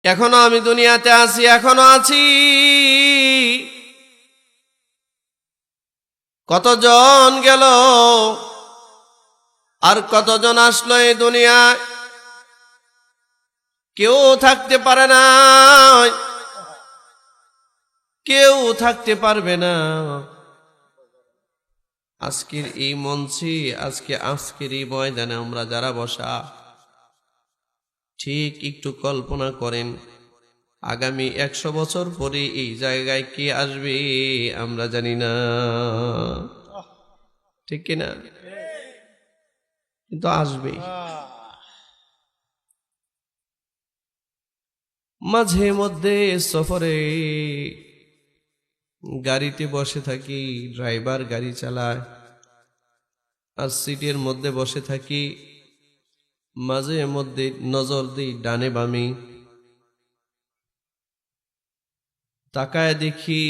এখনো আমি দুনিয়াতে আছি, এখনো আছি। কতজন গেল আর কতজন আসলো এই দুনিয়ায়, কেউ থাকতে পারে না, কেউ থাকতে পারবে না। আজকের এই মঞ্চে, আজকের এই ময়দানে আমরা যারা বসা, ঠিক একটু কল্পনা করেন আগামী 100 বছর পরে এই জায়গায় কে আসবে আমরা জানি না, ঠিক কিনা? কিন্তু আসবে। মাঝে মধ্যে সফরে গাড়িতে বসে থাকি, ড্রাইভার গাড়ি চালায়, আর সিটের মধ্যে বসে থাকি, মাঝে মধ্যে নজর দিই ডানে বামে, তাকায় দেখি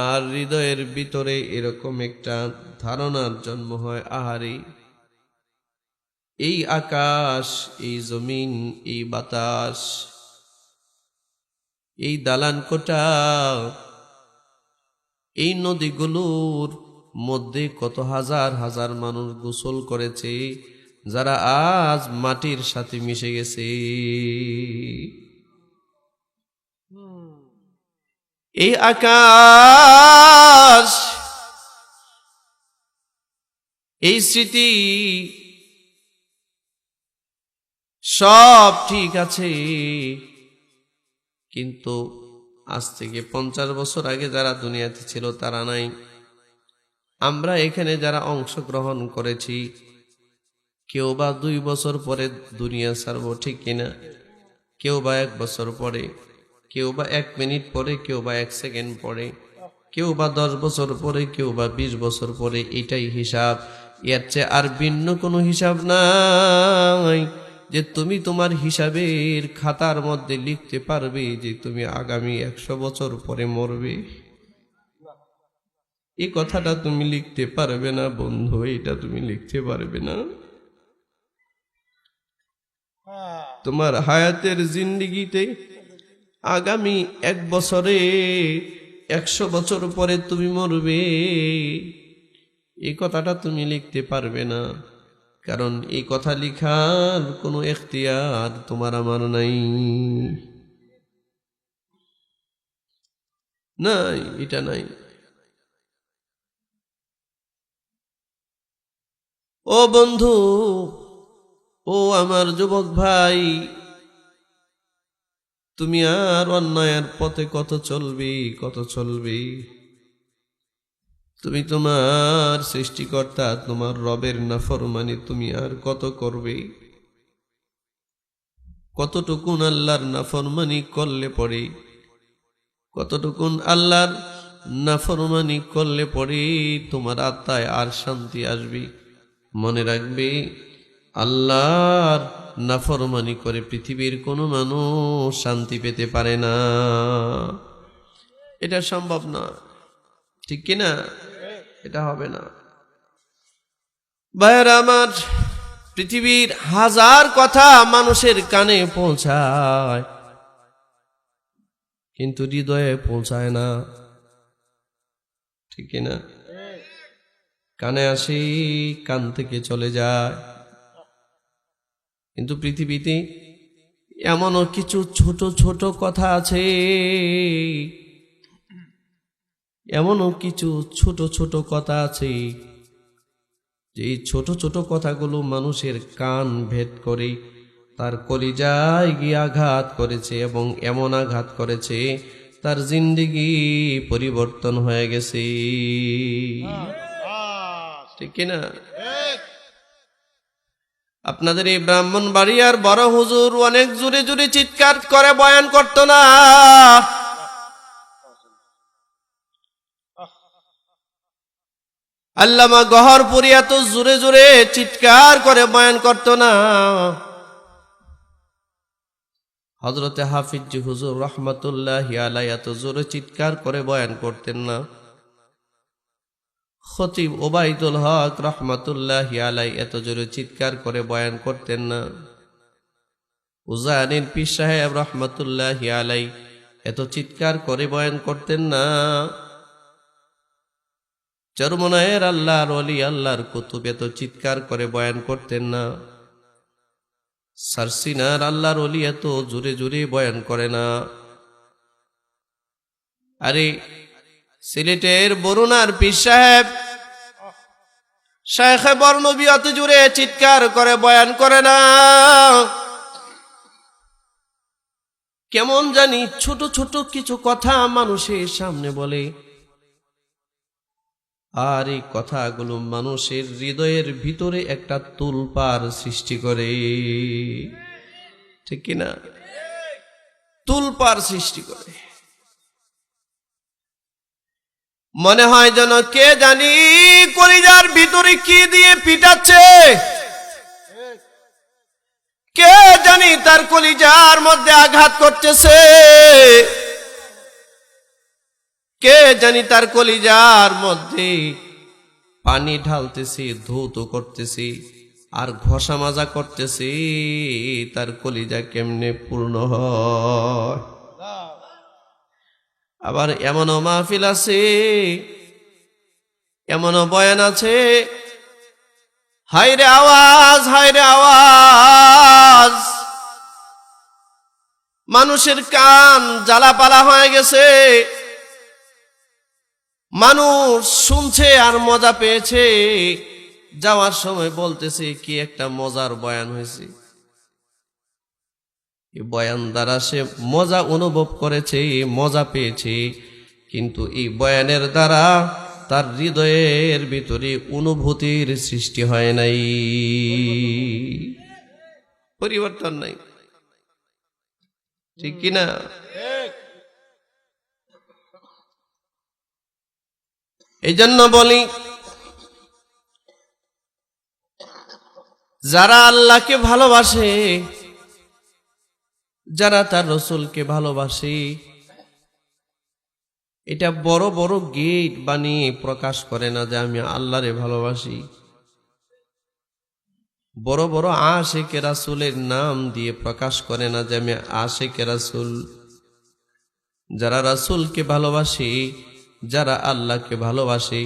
আর হৃদয়ের ভিতরে এরকম একটা ধারণার জন্ম হয়, আহারে এই আকাশ, এই জমিন, এই বাতাস, এই দালান কোঠা, এই নদীগুলোর মধ্যে কত হাজার হাজার মানুষ গোসল করেছে, যারা আজ মাটির সাথে মিশে গেছে। এই আকাশ, এই স্মৃতি সব ঠিক আছে, কিন্তু আজ থেকে 50 বছর আগে যারা দুনিয়াতে ছিল তারা নাই। আমরা এখানে যারা অংশগ্রহণ করেছি, কেউ বা 2 বছর পরে দুনিয়া ছাড়বো, ঠিক কিনা? কেউ বা 1 বছর পরে, কেউ বা 1 মিনিট পরে, কেউ বা 1 সেকেন্ড পরে, কেউ বা 10 বছর পরে, কেউ বা 20 বছর পরে। এটাই হিসাব, এর চেয়ে আর ভিন্ন কোনো হিসাব নাই যে তুমি তোমার হিসাবের খাতার মধ্যে লিখতে পারবে যে তুমি আগামী 100 বছর পরে মরবে। এই কথাটা তুমি লিখতে পারবে না বন্ধু, এটা তুমি লিখতে পারবে না। তোমার হায়াতের জিন্দেগিতে আগামী 1 বছরে 100 বছর পরে তুমি মরবে, এই কথাটা তুমি লিখতে পারবে না, কারণ এই কথা লিখার কোনো এখতিয়ার তোমার আমার নাই, নাই, এটা নাই। ও বন্ধু, ও আমার যুবক ভাই, তুমি আর অন্যায়ের পথে কত চলবে, কত চলবে? তুমি তোমার সৃষ্টিকর্তা, তোমার রবের নাফরমানি তুমি আর কত করবে? কতটুকুন আল্লাহর নাফরমানি করলে পড়ে, কতটুকুন আল্লাহর নাফরমানি করলে পড়ে তোমার আত্মায় আর শান্তি আসবে? মনে রাখবে, আল্লাহর নাফরমানি করে পৃথিবীর কোনো মানুষ শান্তি পেতে পারে না, এটা সম্ভব না, ঠিক কিনা? এটা হবে না। ভাইয়েরা আমার, পৃথিবীর হাজার কথা মানুষের কানে পৌঁছায়, কিন্তু হৃদয়ে পৌঁছায় না, ঠিক কিনা? কানে আসি, কান থেকে চলে যায়। কিন্তু পৃথিবীতে এমনও কিছু ছোট ছোট কথা আছে, এমনও কিছু ছোট ছোট কথা আছে যে এই ছোট ছোট কথাগুলো মানুষের কান ভেদ করে তার কলিজায় গিয়ে আঘাত করেছে, এবং এমন আঘাত করেছে তার জিন্দেগি পরিবর্তন হয়ে গেছে, ঠিক কিনা? আপনাদের এই ব্রাহ্মণবাড়িয়ার বড় হুজুর অনেক জোরে জোরে চিৎকার করে বয়ান করতো না, আল্লামা গহরপুরি এত জোরে জোরে চিৎকার করে বয়ান করতো না, হযরতে হাফিজ জি হুজুর রহমাতুল্লাহি আলাইহি এত জোরে চিৎকার করে বয়ান করতেন না, খতিব ওবাইদুল হক রহমাতুল্লাহি আলাইহি এত জোরে চিৎকার করে বয়ান করতেন না। উজানির পীর সাহেব রহমতুল্লাহি আলাই এত চিৎকার করে বয়ান করতেন না। চরমনায়ের আল্লাহর ওলি আল্লাহর কুতুব এত চিৎকার করে বয়ান করতেন না। সারসিনার আল্লাহর ওলি এত জোরে জোরে বয়ান করে না। আরে সিলেটের বরুণার পীর সাহেব শায়েখে বর্ণবী অত জোরে চিৎকার করে বয়ান করে না। কেমন জানি ছোট ছোট কিছু কথা মানুষের সামনে বলে, আর এই কথাগুলো মানুষের হৃদয়ের ভিতরে একটা তুলপার সৃষ্টি করে, ঠিক কিনা? তুলপার সৃষ্টি করে। মনে হয় যেন কে জানি কলিজার ভিতরে কি দিয়ে পিটাচ্ছে, কে জানি তার কলিজার মধ্যে আঘাত করতেছে, কে জানি তার কলিজার মধ্যে পানি ঢালতেছে, ধৌত করতেছে আর ঘষা মাজা করতেছে, তার কলিজা কেমনে পূর্ণ হয়। আবার এমনও মাহফিল আছে, এমনও বয়ান আছে, হায়রে আওয়াজ, হায়রে আওয়াজ, মানুষের কান জ্বালাপালা হয়ে গেছে, মানুষ শুনছে আর মজা পেয়েছে, যাওয়ার সময় বলতেছে কি একটা মজার বয়ান হয়েছে। এই বয়ান দ্বারা সে মজা অনুভব করেছে, মজা পেয়েছে, কিন্তু এই বয়ানের দ্বারা তার হৃদয়ের ভিতরে অনুভূতির সৃষ্টি হয় নাই, পরিবর্তন নাই, ঠিক কিনা? এই জন্য বলি, যারা আল্লাহকে ভালোবাসে, যারা তার রসুলকে ভালোবাসে, এটা বড় বড় গেট বানিয়ে প্রকাশ করে না যে আমি আল্লাহরে ভালোবাসি। বড় বড় আশিকে রাসূলের নাম দিয়ে প্রকাশ করে না যে আমি আশিকে রাসূল। যারা রাসূলকে ভালোবাসে, যারা আল্লাহকে ভালোবাসে,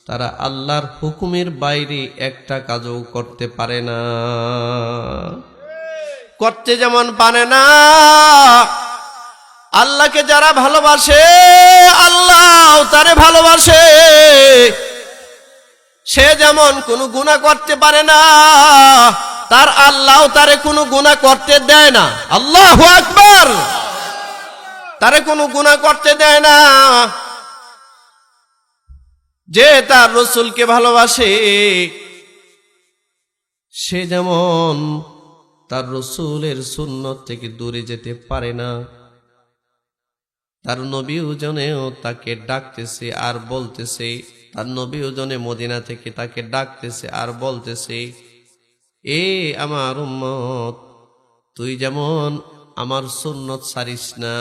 তারা আল্লাহর হুকুমের বাইরে একটা কাজও করতে পারে না। করতে যেমন পারে না, আল্লাহকে যারা ভালোবাসে, আল্লাহ তারে ভালোবাসে, সে যেমন কোনো গুনাহ করতে পারে না, তার আল্লাহ তারে কোনো গুনাহ করতে দেয় না। আল্লাহু আকবার! তারে কোনো গুনাহ করতে দেয় না। যে তার রসুলকে ভালোবাসে, সে যেমন তার রসুলের সুন্নত থেকে দূরে যেতে পারে না। তার নবী ওজনেও তাকে ডাকতেছে আর বলতেছে, তার নবী ওজনে মদিনা থেকে তাকে ডাকতেছে আর বলতেছে, এ আমার উম্মত, তুই যেমন আমার সুন্নত ছাড়িস না।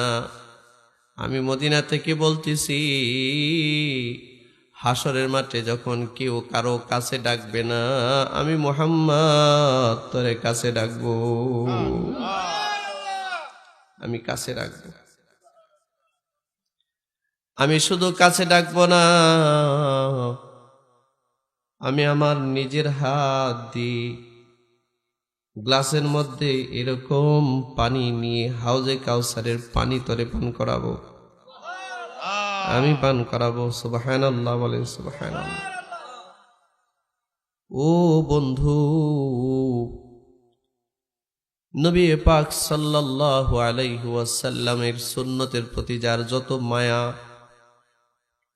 আমি মদিনা থেকে বলতেছি, হাসরের মাঠে যখন কেউ কারো কাছে ডাকবে না, আমি মুহাম্মদ তোরে কাছে ডাকবো, আমি কাছে ডাকবো। আমি শুধু কাছে ডাকবো না, আমি আমার নিজের হাত দিয়ে গ্লাসের মধ্যে এরকম পানি নিয়ে হাউজে কাউসারের পানি তোরে পান করাবো, আমি পান করাবো। সুবহানাল্লাহ বলেন, সুবহানাল্লাহ। ও বন্ধু, নবী পাক সাল্লাল্লাহু আলাইহি ওয়াসাল্লামের সুন্নতের প্রতি যার যত মায়া,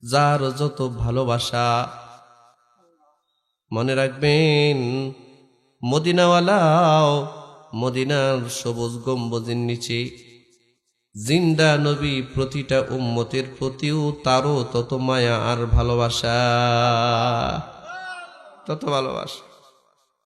যার যত ভালোবাসা, মনে রাখবেন মদিনাওয়ালাও মদিনার সবুজ গম্বুজের নিচে জিন্দা নবী প্রতিটা উম্মতের প্রতিও তারও তত মায়া আর ভালোবাসা, তত ভালোবাসা।